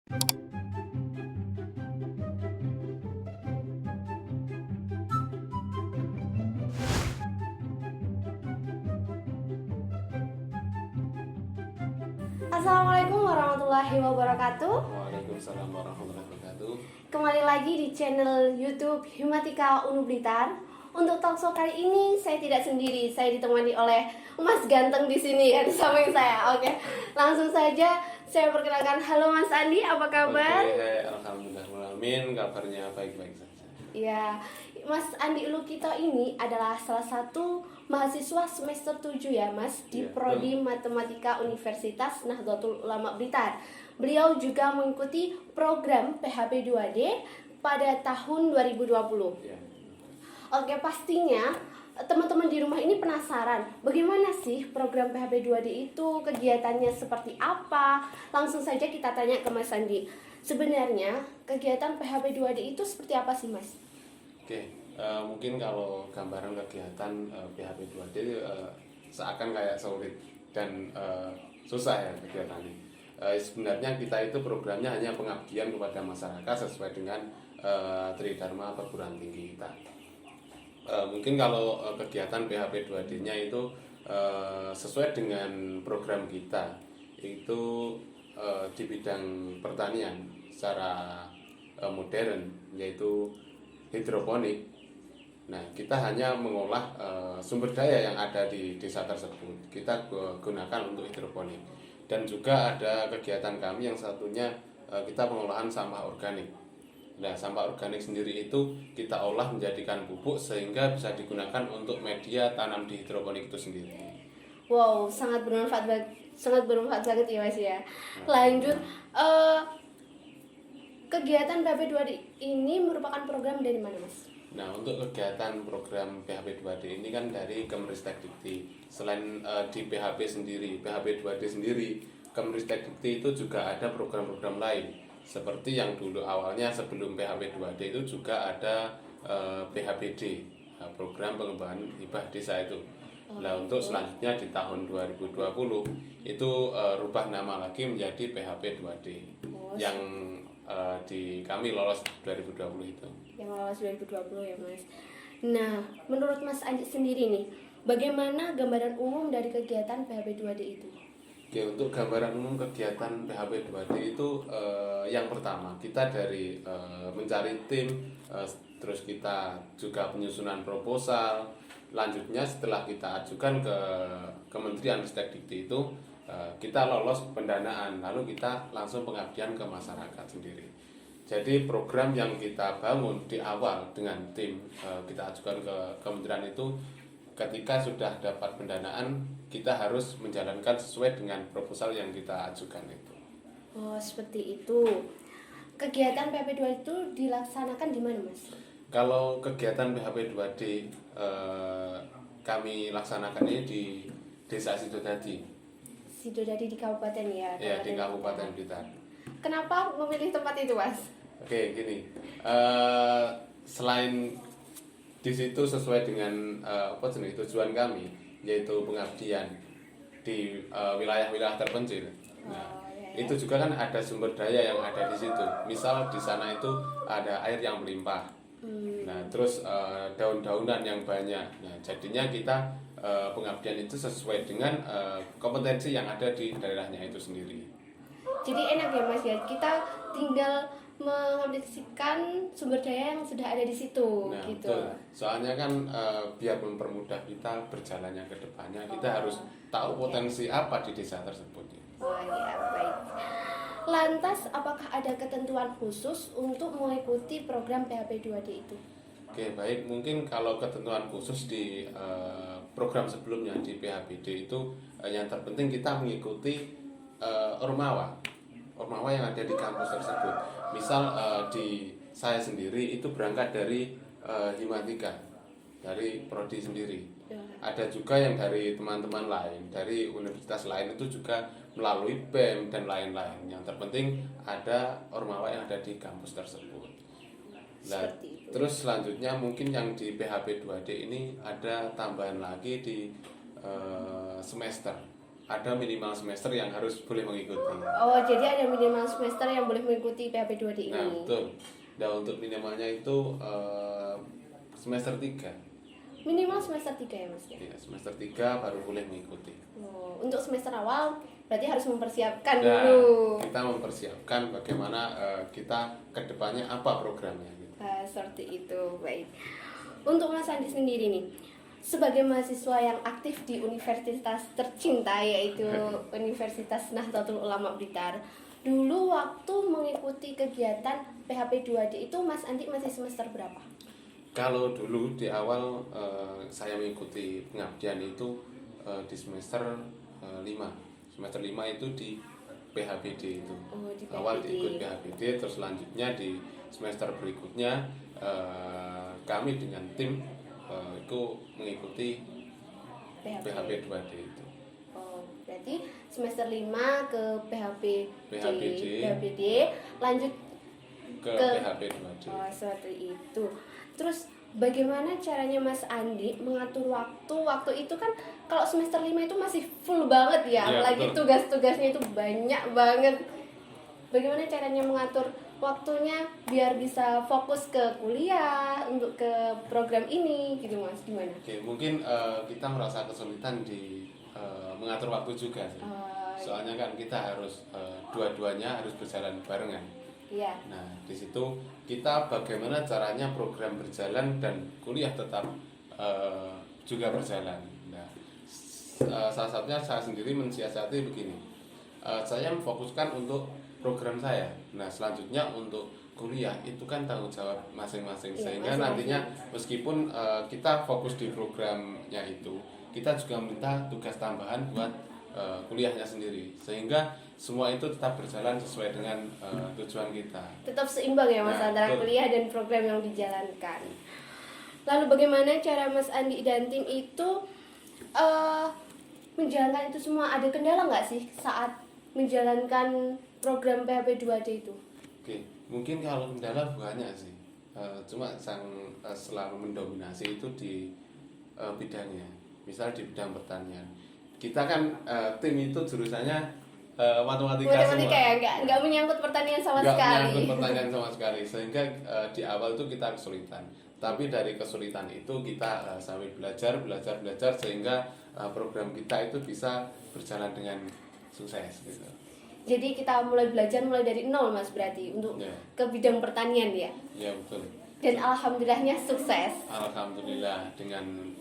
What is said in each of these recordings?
Assalamualaikum warahmatullahi wabarakatuh. Waalaikumsalam warahmatullahi wabarakatuh. Kembali lagi di channel YouTube Himatika Unu Blitar. Untuk talkshow kali ini saya tidak sendiri, saya ditemani oleh Mas Ganteng di sini ya di samping saya. Oke, langsung saja saya perkenalkan. Halo Mas Andi, apa kabar? Oke, alhamdulillahirrahmanirrahim, kabarnya baik-baik saja. Ya, Mas Andi Lukito ini adalah salah satu mahasiswa semester 7 ya Mas di Ya, Prodi Matematika Universitas Nahdlatul Ulama Blitar. Beliau juga mengikuti program PHB 2D pada tahun 2020. Ya. Oke, pastinya teman-teman di rumah ini penasaran bagaimana sih program PHB 2D itu, kegiatannya seperti apa? Langsung saja kita tanya ke Mas Andi. Sebenarnya kegiatan PHB 2D itu seperti apa sih Mas? Oke, mungkin kalau gambaran kegiatan PHB 2D seakan kayak sulit dan susah ya kegiatannya. Sebenarnya kita itu programnya hanya pengabdian kepada masyarakat sesuai dengan Tridharma Perguruan Tinggi kita. Mungkin kalau kegiatan PHB 2D-nya itu sesuai dengan program kita itu di bidang pertanian secara modern, yaitu hidroponik. Nah, kita hanya mengolah sumber daya yang ada di desa tersebut. Kita gunakan untuk hidroponik. Dan juga ada kegiatan kami yang satunya kita pengolahan sampah organik. Nah, sampah organik sendiri itu kita olah menjadikan pupuk sehingga bisa digunakan untuk media tanam di hidroponik itu sendiri. Wow, sangat bermanfaat banget ya Mas ya. Lanjut, kegiatan PHB 2D ini merupakan program dari mana Mas? Nah, untuk kegiatan program PHB 2D ini kan dari Kemenristek Dikti. Selain di PHB sendiri, PHB 2D sendiri, Kemenristek Dikti itu juga ada program-program lain. Seperti yang dulu awalnya sebelum PHB 2D itu juga ada PHBD, program pengembangan hibah desa itu. Nah, untuk selanjutnya di tahun 2020 itu rubah nama lagi menjadi PHB 2D yang di kami lolos 2020 itu. Yang lolos 2020 ya Mas. Nah, menurut Mas Andi sendiri nih, bagaimana gambaran umum dari kegiatan PHB 2D itu? Oke, untuk gambaran umum kegiatan PHB 2D itu yang pertama kita dari mencari tim, terus kita juga penyusunan proposal. Lanjutnya setelah kita ajukan ke Kementerian Ristek Dikti itu kita lolos pendanaan, lalu kita langsung pengabdian ke masyarakat sendiri. Jadi program yang kita bangun di awal dengan tim kita ajukan ke kementerian itu, ketika sudah dapat pendanaan kita harus menjalankan sesuai dengan proposal yang kita ajukan itu. Oh, seperti itu. Kegiatan PHB 2D itu dilaksanakan di mana Mas? Kalau kegiatan PHB 2D kami laksanakan ini di Desa Sidodadi. Sidodadi di kabupaten ya? Ya, di Kabupaten Blitar. Kenapa memilih tempat itu Mas? Oke, gini. Selain di situ sesuai dengan tujuan kami, yaitu pengabdian di wilayah-wilayah terpencil. Nah, itu juga kan ada sumber daya yang ada di situ. Misal di sana itu ada air yang melimpah. Nah, terus daun-daunan yang banyak. Nah, jadinya kita pengabdian itu sesuai dengan kompetensi yang ada di daerahnya itu sendiri. Jadi enak ya Mas ya, kita tinggal mengaplikasikan sumber daya yang sudah ada di situ. Nah, gitu. betul. Soalnya kan biar mempermudah kita berjalannya ke depannya, kita harus tahu potensi apa di desa tersebut. Oh ya, baik. Lantas, apakah ada ketentuan khusus untuk mengikuti program PHB 2D itu? Oke, baik. Mungkin kalau ketentuan khusus di program sebelumnya di PHBD itu yang terpenting kita mengikuti ormawa yang ada di kampus tersebut. Misal di saya sendiri itu berangkat dari Himatika, dari prodi sendiri. Ada juga yang dari teman-teman lain, dari universitas lain itu juga melalui BEM dan lain-lain. Yang terpenting ada ormawa yang ada di kampus tersebut. Nah, terus selanjutnya mungkin yang di PHB 2D ini ada tambahan lagi di semester. ada minimal semester yang harus boleh mengikuti. Oh, jadi ada minimal semester yang boleh mengikuti PHP 2D Nah, ini. betul. Nah, untuk minimalnya itu semester 3. Minimal semester 3 ya Mas ya? Ya, semester 3 baru boleh mengikuti. Oh, untuk semester awal berarti harus mempersiapkan Nah, dulu. kita mempersiapkan bagaimana kita kedepannya apa programnya gitu. Seperti itu, baik. Untuk Mas Andi sendiri nih, sebagai mahasiswa yang aktif di universitas tercinta yaitu Universitas Nahdlatul Ulama Blitar, dulu waktu mengikuti kegiatan PHP 2D itu Mas Andi masih semester berapa? Kalau dulu di awal saya mengikuti pengabdian itu di semester 5. Semester 5 itu di PHBD itu. Oh, di Awal PHBD. diikut PHBD, terus selanjutnya di semester berikutnya kami dengan tim itu mengikuti PHP 2D itu. Oh, berarti semester 5 ke PHBD, lanjut Ke ke PHP 2D. oh, seperti itu. Terus bagaimana caranya Mas Andi mengatur waktu? Waktu itu kan kalau semester 5 itu masih full banget ya, Iya, apalagi betul. tugas-tugasnya itu banyak banget. Bagaimana caranya mengatur waktunya biar bisa fokus ke kuliah, untuk ke program ini gitu Mas? Gimana? Oke, mungkin kita merasa kesulitan di mengatur waktu juga sih. Soalnya kan kita harus dua-duanya harus berjalan barengan. Iya. Nah, di situ kita bagaimana caranya program berjalan dan kuliah tetap juga berjalan. Nah, salah satunya saya sendiri mensiasati begini. Saya memfokuskan untuk program saya. Nah, selanjutnya untuk kuliah itu kan tanggung jawab masing-masing. Iya, Sehingga masing-masing. nantinya meskipun kita fokus di programnya itu, kita juga minta tugas tambahan buat kuliahnya sendiri. Sehingga semua itu tetap berjalan sesuai dengan tujuan kita. Tetap seimbang ya Mas Nah, antara betul. kuliah dan program yang dijalankan. Lalu bagaimana cara Mas Andi dan tim itu menjalankan itu semua? Ada kendala nggak sih saat menjalankan program PHP 2D itu? Oke, mungkin kalau kendala banyak sih. Cuma yang selalu mendominasi itu di bidangnya. Misal di bidang pertanian. Kita kan tim itu jurusannya matematika Matematika semua. ya, nggak menyangkut pertanian sama Nggak sekali. menyangkut pertanyaan sama sekali, sehingga di awal itu kita kesulitan. Tapi dari kesulitan itu kita sambil belajar sehingga program kita itu bisa berjalan dengan sukses gitu. Jadi kita mulai belajar mulai dari nol Mas berarti untuk Ya. ke bidang pertanian ya. Ya betul. Dan alhamdulillahnya sukses. Alhamdulillah dengan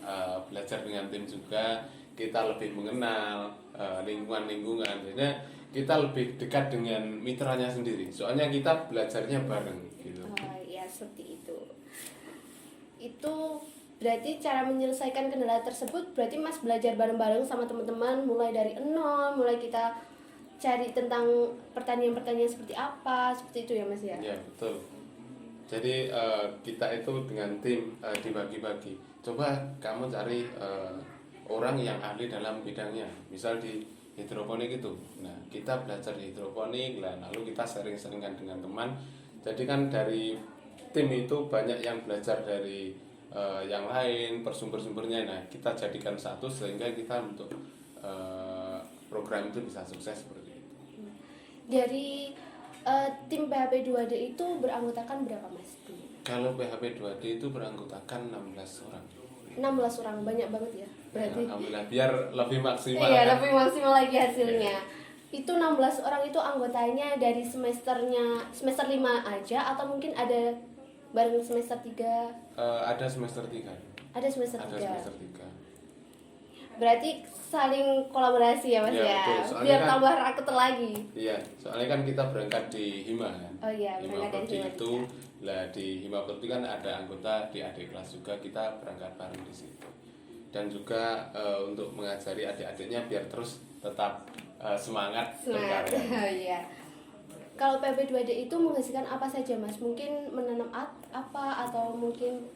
belajar dengan tim juga kita lebih mengenal lingkungan. Jadi kita lebih dekat dengan mitranya sendiri. Soalnya kita belajarnya bareng gitu. Oh ya seperti itu. Itu berarti cara menyelesaikan kendala tersebut berarti Mas belajar bareng-bareng sama teman-teman mulai dari nol, mulai kita cari tentang pertanyaan-pertanyaan seperti apa, seperti itu ya Mas ya. Ya betul. Jadi kita itu dengan tim dibagi-bagi. Coba kamu cari orang yang ahli dalam bidangnya. Misal di hidroponik itu. Nah, kita belajar di hidroponik, lalu kita sharing-sharingkan dengan teman. Jadi kan dari tim itu banyak yang belajar dari yang lain, bersumber-sumbernya. Nah, kita jadikan satu sehingga kita untuk program itu bisa sukses seperti itu. Dari tim PHP 2D itu beranggotakan berapa Mas? Kalau PHP 2D itu beranggotakan 16 orang. 16 orang, banyak banget ya. Berarti Alhamdulillah, biar lebih maksimal. iya, kan? lebih maksimal lagi hasilnya. Itu 16 orang itu anggotanya dari semester 5 aja atau mungkin ada bareng semester 3? Ada semester 3. Ada semester Ada 3. semester 3. Berarti saling kolaborasi ya Mas Iya, ya. betul. Soalnya Biar kan- tambah raket lagi. Iya, soalnya kan kita berangkat di Hima kan. Oh iya, Hima berangkat dari Prodi Hima itu, lah di Hima Prodi kan ada anggota di adik kelas juga, kita berangkat bareng di situ. Dan juga untuk mengajari adik-adiknya biar terus tetap semangat Semangat. berkarya. Oh iya. Kalau PHP 2D itu menghasilkan apa saja Mas? Mungkin menanam apa atau mungkin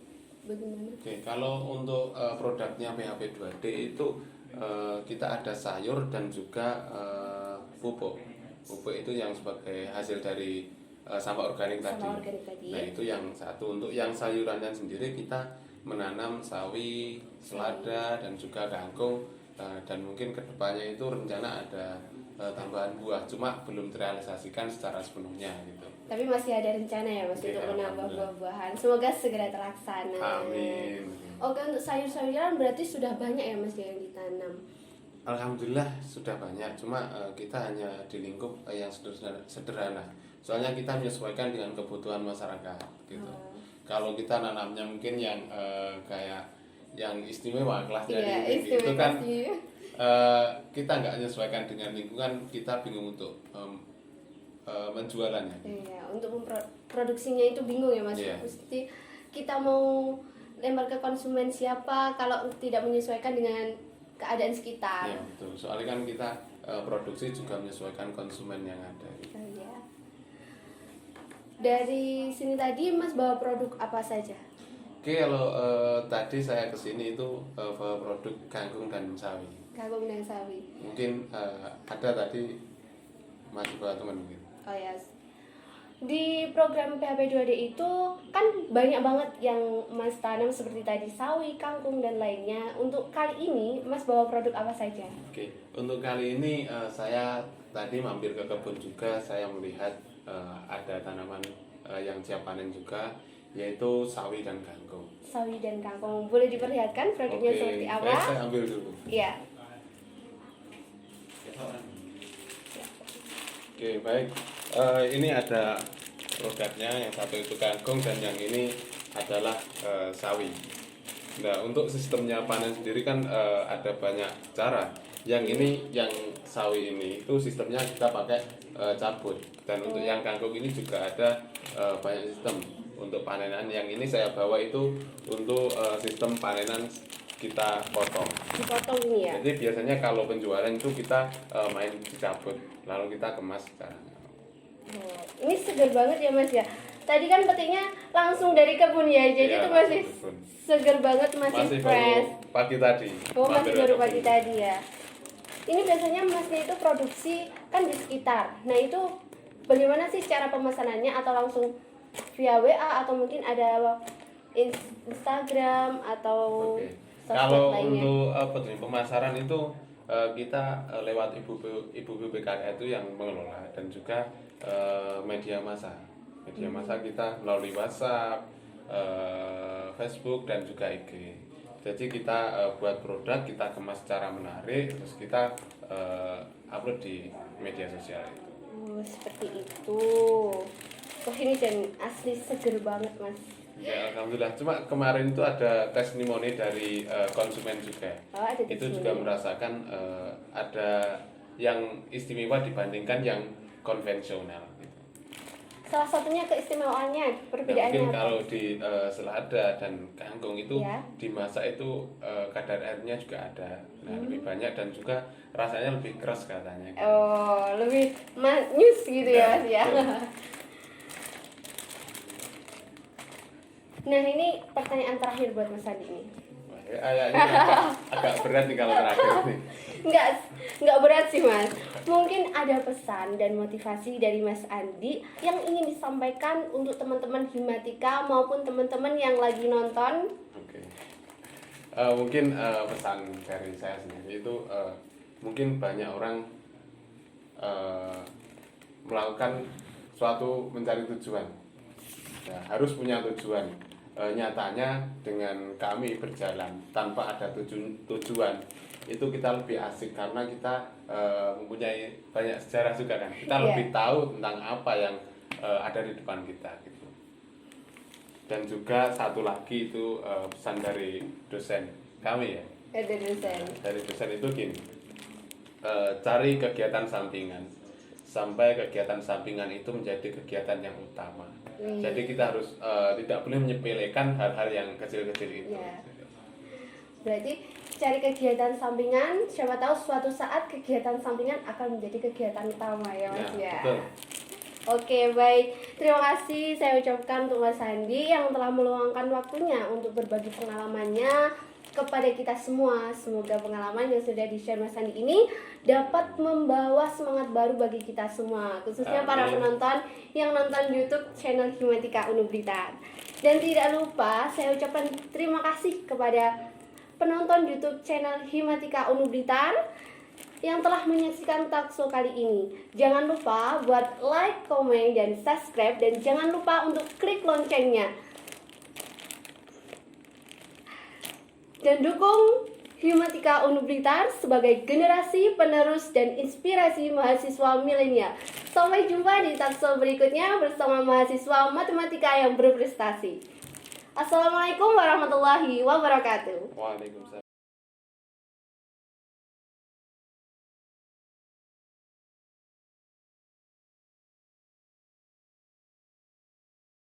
bagaimana? Oke, kalau untuk produknya PHP 2D itu kita ada sayur dan juga pupuk. Pupuk itu yang sebagai hasil dari sampah organik tadi. Sampah organik tadi. Nah, itu yang satu. Untuk yang sayurannya sendiri kita menanam sawi, selada dan juga kangkung dan mungkin kedepannya itu rencana ada tambahan buah, cuma belum terrealisasikan secara sepenuhnya gitu. Tapi masih ada rencana ya Mas Oke, untuk menambah alhamdulillah. buah-buahan. Semoga segera terlaksana. Amin. Oke, untuk sayur-sayuran berarti sudah banyak ya Mas yang ditanam. Alhamdulillah sudah banyak, cuma kita hanya di lingkup yang sederhana. Soalnya kita menyesuaikan dengan kebutuhan masyarakat gitu. Kalau kita nanamnya mungkin yang kayak yang istimewa kelasnya Iya, tinggi, itu istimewa kan sih. kita nggak menyesuaikan dengan lingkungan, kita bingung untuk menjualannya. Iya, untuk memproduksinya itu bingung ya Mas. Iya. Mesti kita mau lempar ke konsumen siapa kalau tidak menyesuaikan dengan keadaan sekitar. Iya betul. Soalnya kan kita produksi juga menyesuaikan konsumen yang ada. Gitu. Oh, iya. Dari sini tadi Mas bawa produk apa saja? Oke, kalau tadi saya kesini itu bawa produk kangkung dan sawi. Kagum dan sawi. Mungkin ada tadi masih bawa teman mungkin. Oh ya. Di program PHP 2D itu kan banyak banget yang Mas tanam seperti tadi sawi, kangkung dan lainnya. Untuk kali ini Mas bawa produk apa saja? Oke, untuk kali ini saya tadi mampir ke kebun juga, saya melihat ada tanaman yang siap panen juga, yaitu sawi dan kangkung. Sawi dan kangkung. Boleh diperlihatkan produknya seperti apa? Baik, saya ambil dulu. Iya. Oke, baik. Ini ada produknya, yang satu itu kangkung dan yang ini adalah sawi. Nah, untuk sistemnya panen sendiri kan ada banyak cara. Yang ini, yang sawi ini itu sistemnya kita pakai cabut, dan untuk yang kangkung ini juga ada banyak sistem untuk panenan. Yang ini saya bawa itu untuk sistem panenan kita potong. Dipotong ini ya. Jadi biasanya kalau penjualan itu kita main dicabut, lalu kita kemas caranya. Oh, ini segar banget ya Mas ya. Tadi kan petiknya langsung dari kebun ya, jadi Iya, itu masih langsung kebun. segar banget, masih Masih fresh. baru pagi tadi. Oh, masih Mampir baru ke pagi kebun. tadi ya. Ini biasanya Masnya itu produksi kan di sekitar. Nah, itu bagaimana sih cara pemesanannya, atau langsung via WA atau mungkin ada Instagram atau Oke. sosmed Kalau lainnya? untuk pemasaran itu kita lewat ibu BPKK itu yang mengelola, dan juga media massa. Media massa kita melalui WhatsApp, Facebook dan juga IG. Jadi kita buat produk, kita kemas secara menarik, terus kita upload di media sosial itu. Oh, seperti itu. Wah, ini dan asli seger banget Mas. Ya, alhamdulillah. Cuma kemarin itu ada testimoni dari konsumen juga. Oh, ada Itu testimoni. juga merasakan ada yang istimewa dibandingkan yang konvensional. Gitu. Salah satunya keistimewaannya, Nah, perbedaannya mungkin apa? kalau di selada dan kangkung itu Ya. dimasak itu kadar airnya juga ada, lebih banyak, dan juga rasanya lebih keras katanya. Oh, lebih manis gitu ya Mas ya. betul. Nah, ini pertanyaan terakhir buat Mas Andi nih. Wah, ya, ini agak berat nih kalau terakhir nih. Enggak berat sih Mas. Mungkin ada pesan dan motivasi dari Mas Andi yang ingin disampaikan untuk teman-teman Himatika maupun teman-teman yang lagi nonton. Oke. Mungkin pesan dari saya sendiri itu mungkin banyak orang melakukan suatu mencari tujuan. Ya, harus punya tujuan. Nyatanya dengan kami berjalan tanpa ada tujuan itu kita lebih asik, karena kita mempunyai banyak sejarah juga kan. Kita Iya. lebih tahu tentang apa yang ada di depan kita gitu. Dan juga satu lagi itu pesan dari dosen kami ya. Ada dosen. Dari dosen itu gini, cari kegiatan sampingan sampai kegiatan sampingan itu menjadi kegiatan yang utama. Jadi kita harus tidak boleh menyepelekan hal-hal yang kecil-kecil itu. Iya. Berarti cari kegiatan sampingan, siapa tahu suatu saat kegiatan sampingan akan menjadi kegiatan utama ya Mas ya. Betul. Oke, baik. Terima kasih saya ucapkan untuk Mas Andi yang telah meluangkan waktunya untuk berbagi pengalamannya kepada kita semua. Semoga pengalaman yang sudah di-share Mas Andi ini dapat membawa semangat baru bagi kita semua, khususnya para Amin. penonton yang nonton YouTube channel Himatika Unubritan. Dan tidak lupa saya ucapkan terima kasih kepada penonton YouTube channel Himatika Unu Blitar yang telah menyaksikan talkshow kali ini. Jangan lupa buat like, komen, dan subscribe, dan jangan lupa untuk klik loncengnya. Dan dukung Himatika Unu Blitar sebagai generasi penerus dan inspirasi mahasiswa milenial. Sampai jumpa di talkshow berikutnya bersama mahasiswa matematika yang berprestasi. Assalamualaikum warahmatullahi wabarakatuh. Waalaikumsalam.